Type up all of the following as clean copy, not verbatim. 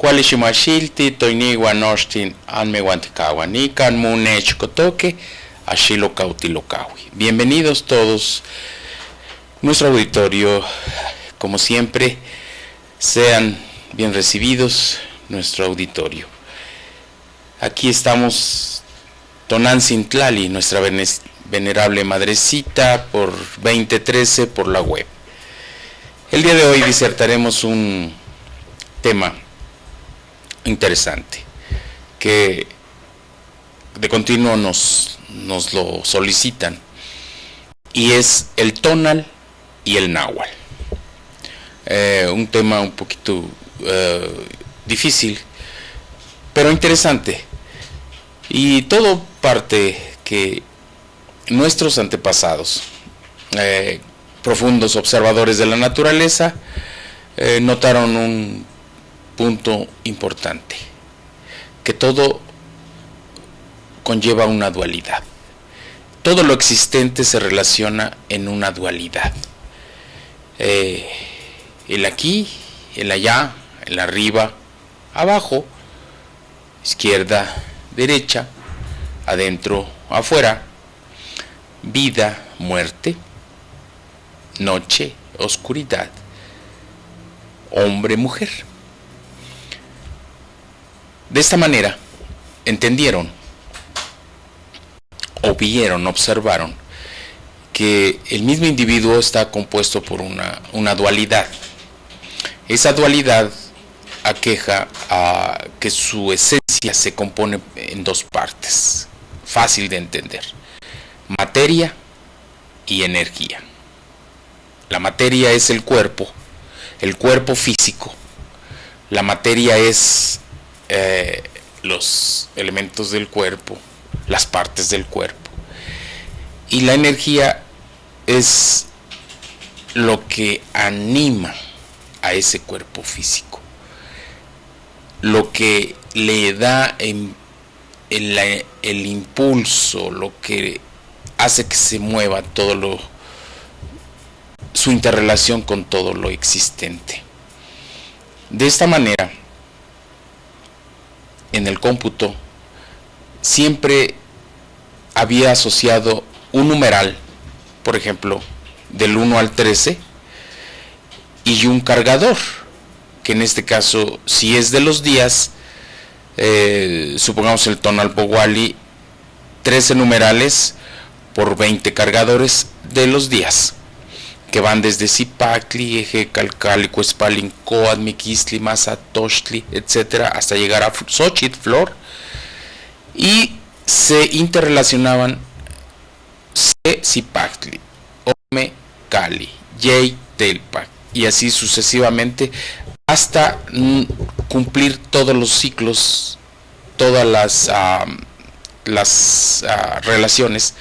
Kualishimashilti toiniwa noshtin anmehuantikawa nikan munechkotoke ashilocautilocawi. Bienvenidos todos, nuestro auditorio, como siempre, sean bien recibidos, nuestro auditorio. Aquí estamos Tonancintlali, nuestra venerable madrecita, por 2013 por la web. El día de hoy disertaremos un tema interesante que de continuo nos lo solicitan, y es el tonal y el náhuatl. Un tema un poquito difícil, pero interesante, y todo parte que nuestros antepasados, profundos observadores de la naturaleza, notaron un punto importante, que todo conlleva una dualidad. Todo lo existente se relaciona en una dualidad. El aquí, el allá, el arriba, abajo, izquierda, derecha, adentro, afuera, vida, muerte, noche, oscuridad, hombre, mujer. De esta manera entendieron, o vieron, observaron, que el mismo individuo está compuesto por una dualidad. Esa dualidad aqueja a que su esencia se compone en dos partes, fácil de entender: materia y energía. La materia es el cuerpo físico. La materia es los elementos del cuerpo, las partes del cuerpo, y la energía es lo que anima a ese cuerpo físico, lo que le da el impulso, lo que hace que se mueva su interrelación con todo lo existente. De esta manera, en el cómputo siempre había asociado un numeral, por ejemplo, del 1 al 13, y un cargador, que en este caso, si es de los días, supongamos el tonal Poguali, 13 numerales por 20 cargadores de los días, que van desde Zipacli, Eje, Calcali, Cuespalin, Coat, Miquistli, Maza, Tochtli, etc., hasta llegar a Xochitl, Flor, y se interrelacionaban Zipacli, Ome, Cali, Yey, Telpac, y así sucesivamente, hasta cumplir todos los ciclos, todas las relaciones,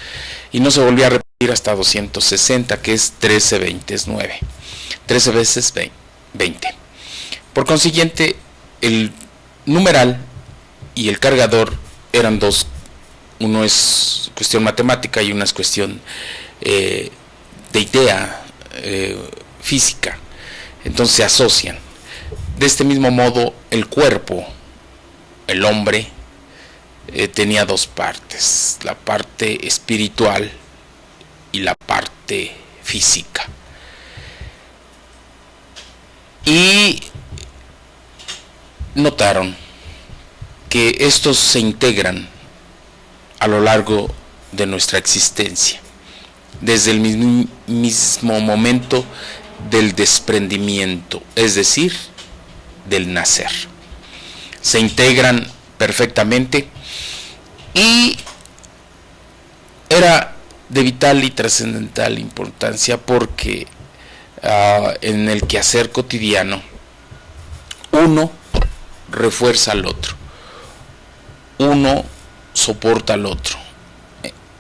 y no se volvía a repetir hasta 260, que es 13, 20, es 9. 13 veces 20. Por consiguiente, el numeral y el cargador eran dos. Uno es cuestión matemática y una es cuestión de idea física. Entonces se asocian. De este mismo modo, el cuerpo, el hombre, tenía dos partes: la parte espiritual y la parte física. Y notaron que estos se integran a lo largo de nuestra existencia, desde el mismo momento del desprendimiento, es decir, del nacer. Se integran perfectamente, y era de vital y trascendental importancia porque en el quehacer cotidiano uno refuerza al otro, uno soporta al otro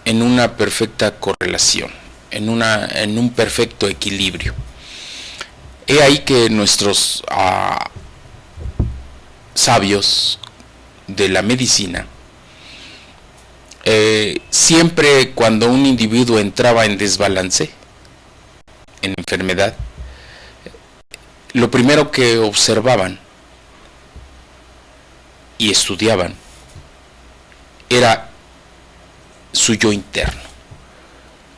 en una perfecta correlación, en un perfecto equilibrio. He ahí que nuestros sabios de la medicina, siempre cuando un individuo entraba en desbalance, en enfermedad, lo primero que observaban y estudiaban era su yo interno,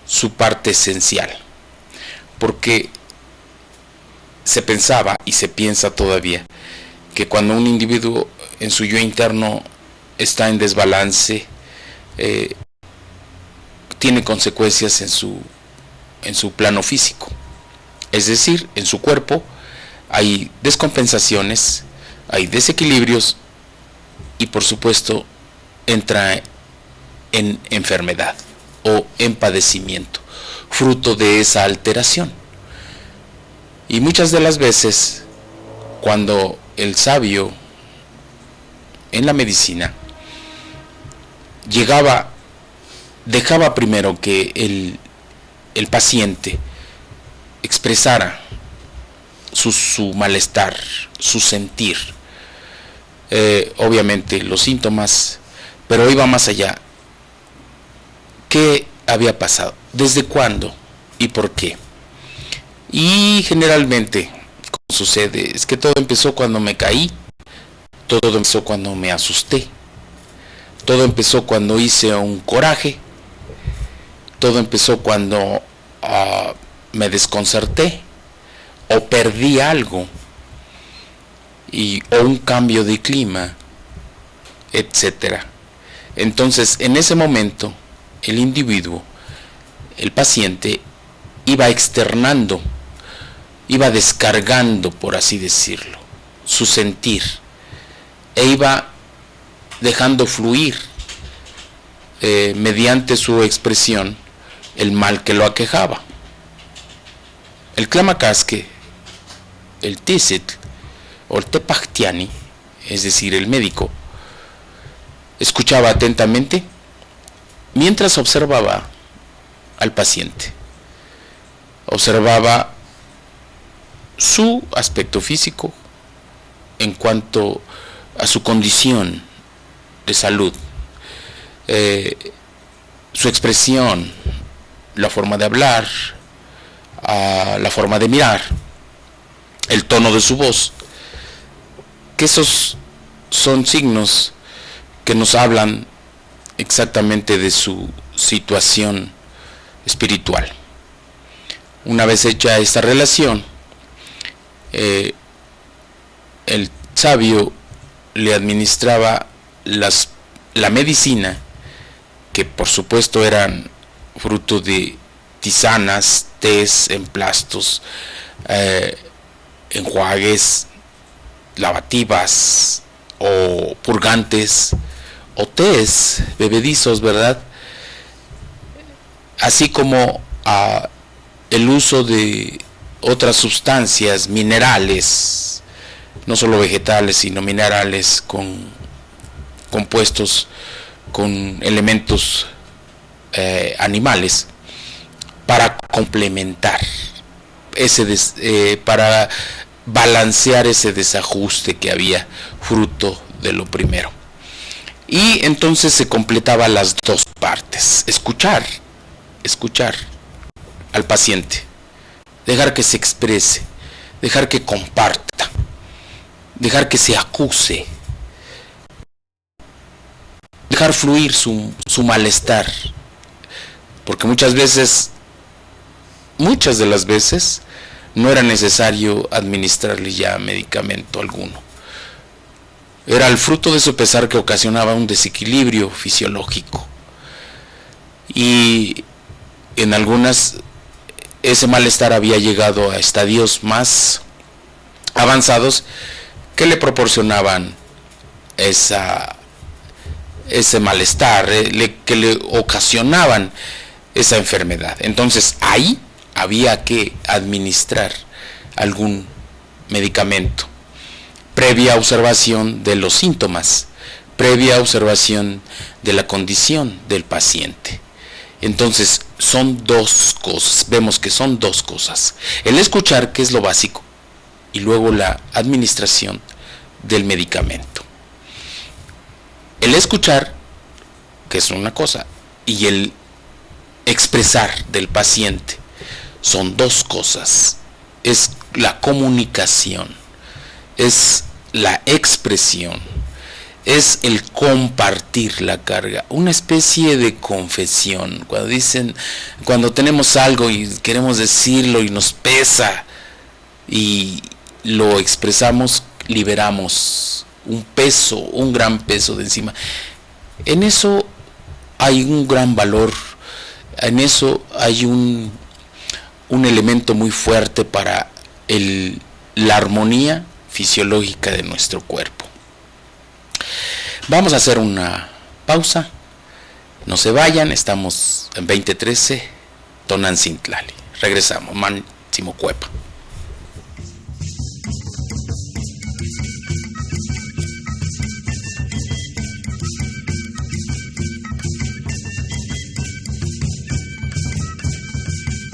su parte esencial, porque se pensaba y se piensa todavía que cuando un individuo en su yo interno está en desbalance, tiene consecuencias en su plano físico, es decir, en su cuerpo hay descompensaciones, hay desequilibrios y por supuesto entra en enfermedad o en padecimiento, fruto de esa alteración. Y muchas de las veces, cuando el sabio en la medicina dejaba primero que el paciente expresara su malestar, su sentir, obviamente los síntomas, pero iba más allá. ¿Qué había pasado? ¿Desde cuándo? ¿Y por qué? Y generalmente, como sucede, es que todo empezó cuando me caí, todo empezó cuando me asusté, todo empezó cuando hice un coraje, todo empezó cuando me desconcerté o perdí algo, o un cambio de clima, etcétera. Entonces, en ese momento, el individuo, el paciente, iba externando, iba descargando, por así decirlo, su sentir, e iba dejando fluir mediante su expresión el mal que lo aquejaba. El Clamakasque, el Tizitl o el Tepachtiani, es decir, el médico, escuchaba atentamente mientras observaba al paciente. Observaba su aspecto físico en cuanto a su condición de salud, su expresión, la forma de hablar, la forma de mirar, el tono de su voz, que esos son signos que nos hablan exactamente de su situación espiritual. Una vez hecha esta relación, el sabio le administraba la medicina, que por supuesto eran fruto de tisanas, tés, emplastos, enjuagues, lavativas o purgantes o tés bebedizos, ¿verdad? Así como el uso de otras sustancias, minerales, no solo vegetales, sino minerales compuestos con elementos animales para complementar para balancear ese desajuste que había fruto de lo primero. Y entonces se completaba las dos partes: escuchar al paciente, dejar que se exprese, dejar que comparta, dejar que se acuse, dejar fluir su malestar, porque muchas de las veces no era necesario administrarle ya medicamento alguno. Era el fruto de su pesar que ocasionaba un desequilibrio fisiológico, y en algunas ese malestar había llegado a estadios más avanzados que le proporcionaban ese malestar, que le ocasionaban esa enfermedad. Entonces ahí había que administrar algún medicamento, previa observación de los síntomas, previa observación de la condición del paciente. Entonces son dos cosas, vemos que son dos cosas: el escuchar, que es lo básico, y luego la administración del medicamento. El escuchar, que es una cosa, y el expresar del paciente son dos cosas. Es la comunicación, es la expresión, es el compartir la carga, una especie de confesión. Cuando tenemos algo y queremos decirlo y nos pesa y lo expresamos, liberamos un peso, un gran peso de encima. En eso hay un gran valor, en eso hay un elemento muy fuerte para la armonía fisiológica de nuestro cuerpo. Vamos a hacer una pausa, no se vayan, estamos en 2013, Tonancintlali. Regresamos, Máximo Cuepa.